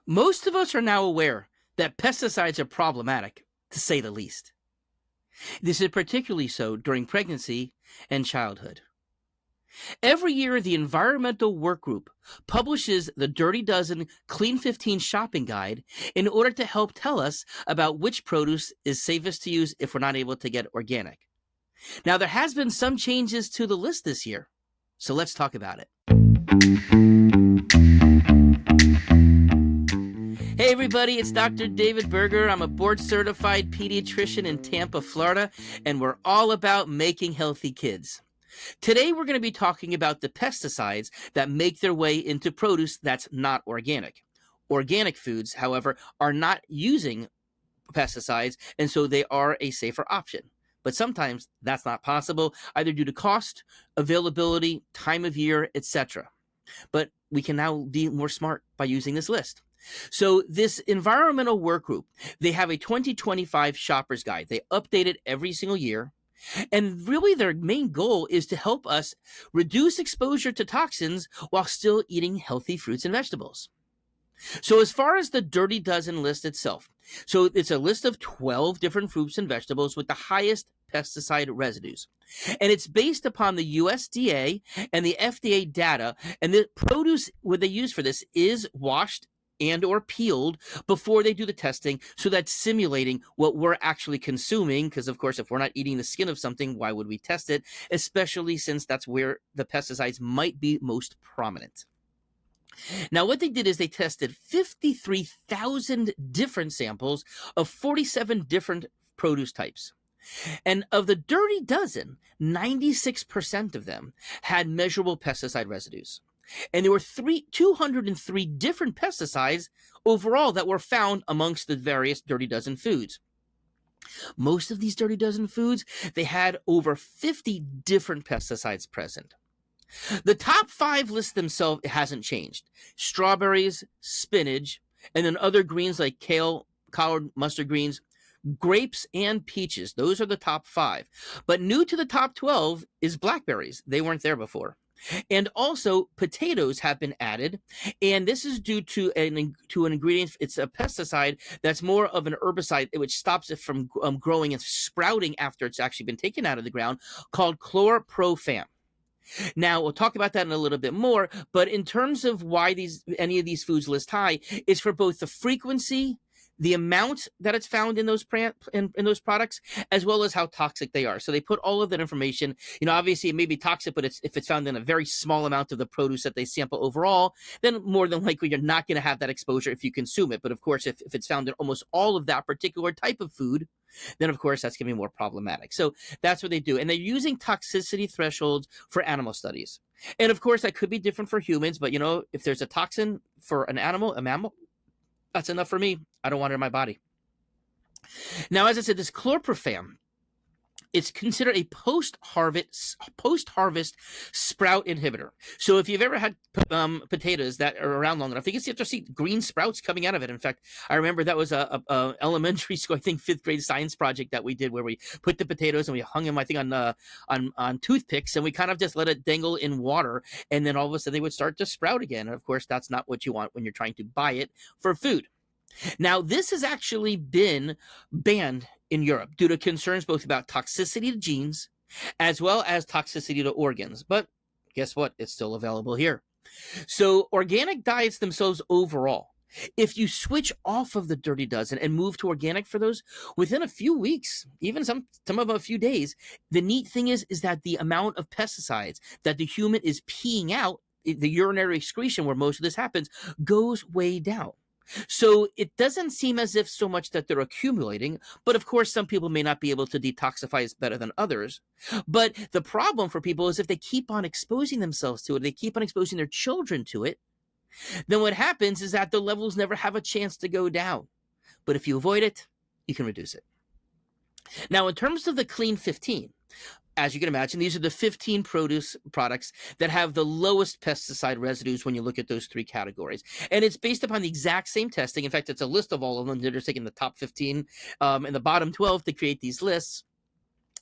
Most of us are now aware that pesticides are problematic, to say the least. This is particularly so during pregnancy and childhood. Every year, the Environmental Work Group publishes the Dirty Dozen Clean 15 shopping guide in order to help tell us about which produce is safest to use if we're not able to get organic. Now, there has been some changes to the list this year, so let's talk about it. Hey everybody, it's Dr. David Berger. I'm a board-certified pediatrician in Tampa, Florida, and we're all about making healthy kids. Today we're going to be talking about the pesticides that make their way into produce that's not organic. Organic foods, however, are not using pesticides, and so they are a safer option. But sometimes that's not possible, either due to cost, availability, time of year, etc. But we can now be more smart by using this list. So this environmental work group, they have a 2025 shopper's guide. They update it every single year. And really their main goal is to help us reduce exposure to toxins while still eating healthy fruits and vegetables. So as far as the Dirty Dozen list itself, so it's a list of 12 different fruits and vegetables with the highest pesticide residues. And it's based upon the USDA and the FDA data. And the produce, what they use for this is washed and or peeled before they do the testing, so that's simulating what we're actually consuming, because of course if we're not eating the skin of something, why would we test it, especially since that's where the pesticides might be most prominent. Now what they did is they tested 53,000 different samples of 47 different produce types. And of the Dirty Dozen, 96% of them had measurable pesticide residues. And there were 203 different pesticides overall that were found amongst the various Dirty Dozen foods. Most of these Dirty Dozen foods, they had over 50 different pesticides present. The top 5 list themselves, it hasn't changed. Strawberries, spinach, and then other greens like kale, collard, mustard greens, grapes, and peaches. Those are the top 5. But new to the top 12 is blackberries. They weren't there before. And also potatoes have been added, and this is due to an ingredient. It's a pesticide that's more of an herbicide which stops it from growing and sprouting after it's actually been taken out of the ground, called chlorprofam. Now we'll talk about that in a little bit more, but in terms of why any of these foods list high, is for both the frequency, the amount that it's found in those in those products, as well as how toxic they are. So they put all of that information. Obviously it may be toxic, but if it's found in a very small amount of the produce that they sample overall, then more than likely you're not going to have that exposure if you consume it. But of course, if it's found in almost all of that particular type of food, then of course that's going to be more problematic. So that's what they do. And they're using toxicity thresholds for animal studies. And of course that could be different for humans, but if there's a toxin for a mammal, that's enough for me. I don't want it in my body. Now, as I said, this chlorprofam, it's considered a post-harvest sprout inhibitor. So if you've ever had potatoes that are around long enough, you can see green sprouts coming out of it. In fact, I remember that was a elementary school, I think 5th grade science project that we did, where we put the potatoes and we hung them, I think, on toothpicks, and we kind of just let it dangle in water, and then all of a sudden they would start to sprout again. And of course, that's not what you want when you're trying to buy it for food. Now, this has actually been banned in Europe due to concerns both about toxicity to genes as well as toxicity to organs. But guess what? It's still available here. So organic diets themselves overall, if you switch off of the Dirty Dozen and move to organic for those, within a few weeks, even some of them a few days, the neat thing is that the amount of pesticides that the human is peeing out, the urinary excretion where most of this happens, goes way down. So it doesn't seem as if so much that they're accumulating, but of course some people may not be able to detoxify as better than others. But the problem for people is if they keep on exposing themselves to it, they keep on exposing their children to it, then what happens is that the levels never have a chance to go down. But if you avoid it, you can reduce it. Now, in terms of the Clean 15, as you can imagine, these are the 15 produce products that have the lowest pesticide residues when you look at those 3 categories. And it's based upon the exact same testing. In fact, it's a list of all of them. They're just taking the top 15 and the bottom 12 to create these lists.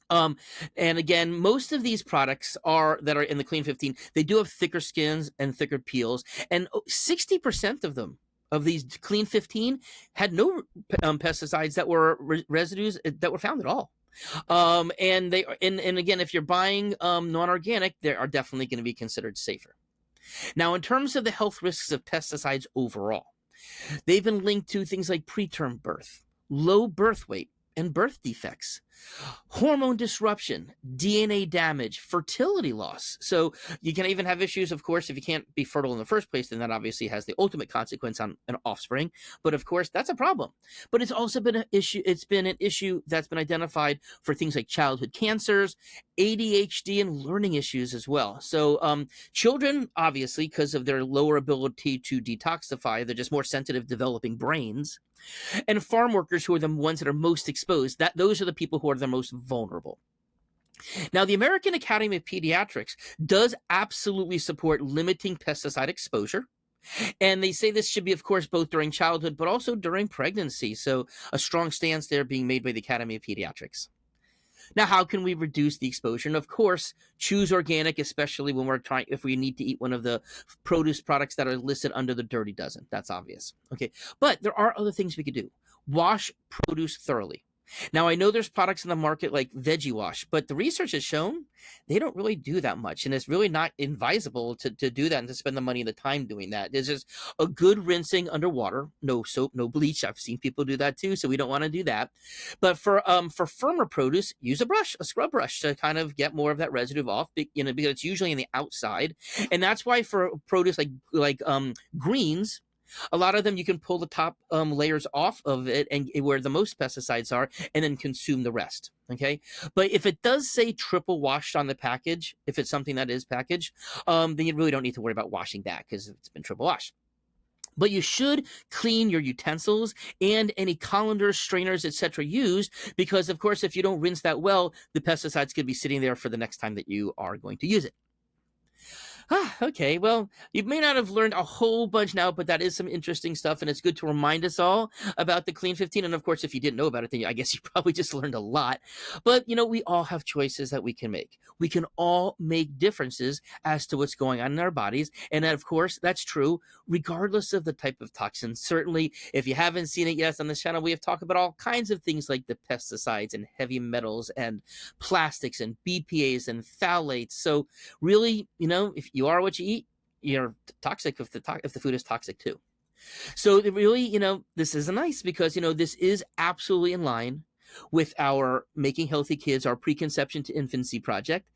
And again, most of these products that are in the Clean 15, they do have thicker skins and thicker peels. And 60% of them of these Clean 15 had no pesticides that were residues that were found at all. And again, if you're buying non-organic, they are definitely going to be considered safer. Now, in terms of the health risks of pesticides overall, they've been linked to things like preterm birth, low birth weight, and birth defects, hormone disruption, DNA damage, fertility loss. So you can even have issues, of course, if you can't be fertile in the first place, then that obviously has the ultimate consequence on an offspring. But of course, that's a problem. But it's also been an issue. It's been an issue that's been identified for things like childhood cancers, ADHD, and learning issues as well. So children, obviously, because of their lower ability to detoxify, they're just more sensitive, developing brains. And farm workers, who are the ones that are most exposed, those are the people who are the most vulnerable. Now, the American Academy of Pediatrics does absolutely support limiting pesticide exposure. And they say this should be, of course, both during childhood, but also during pregnancy. So a strong stance there being made by the Academy of Pediatrics. Now, how can we reduce the exposure? And of course, choose organic, especially when if we need to eat one of the produce products that are listed under the dirty dozen. That's obvious. Okay. But there are other things we could do. Wash produce thoroughly. Now, I know there's products in the market like Veggie Wash, but the research has shown they don't really do that much. And it's really not advisable to do that and to spend the money and the time doing that. There's just a good rinsing underwater, no soap, no bleach. I've seen people do that too, so we don't want to do that. But for firmer produce, use a scrub brush to kind of get more of that residue off, because it's usually in the outside. And that's why for produce like greens, a lot of them you can pull the top layers off of it and where the most pesticides are, and then consume the rest. Okay, but if it does say triple washed on the package, if it's something that is packaged, then you really don't need to worry about washing that because it's been triple washed. But you should clean your utensils and any colanders, strainers, etc. used, because of course, if you don't rinse that well, the pesticides could be sitting there for the next time that you are going to use it. Okay, well, you may not have learned a whole bunch now, but that is some interesting stuff, and it's good to remind us all about the Clean 15. And of course, if you didn't know about it, then I guess you probably just learned a lot. But, we all have choices that we can make. We can all make differences as to what's going on in our bodies. And of course, that's true regardless of the type of toxin. Certainly, if you haven't seen it yet on this channel, we have talked about all kinds of things like the pesticides and heavy metals and plastics and BPAs and phthalates. So really, if you are what you eat, you're toxic if the food is toxic too. So really, this is nice because, this is absolutely in line with our Making Healthy Kids, our preconception to infancy project,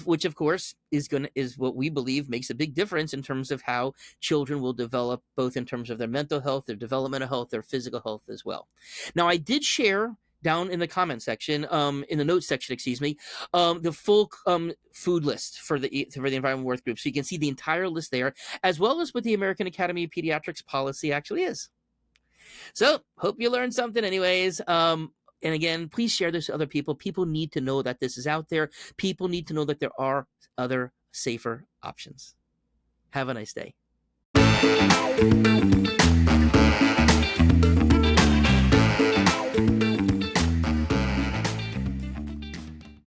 which of course is what we believe makes a big difference in terms of how children will develop, both in terms of their mental health, their developmental health, their physical health as well. Now, I did share down in the comment section, in the notes section, the full food list for the Environmental Worth Group. So you can see the entire list there, as well as what the American Academy of Pediatrics policy actually is. So hope you learned something anyways. And again, please share this with other people. People need to know that this is out there. People need to know that there are other safer options. Have a nice day.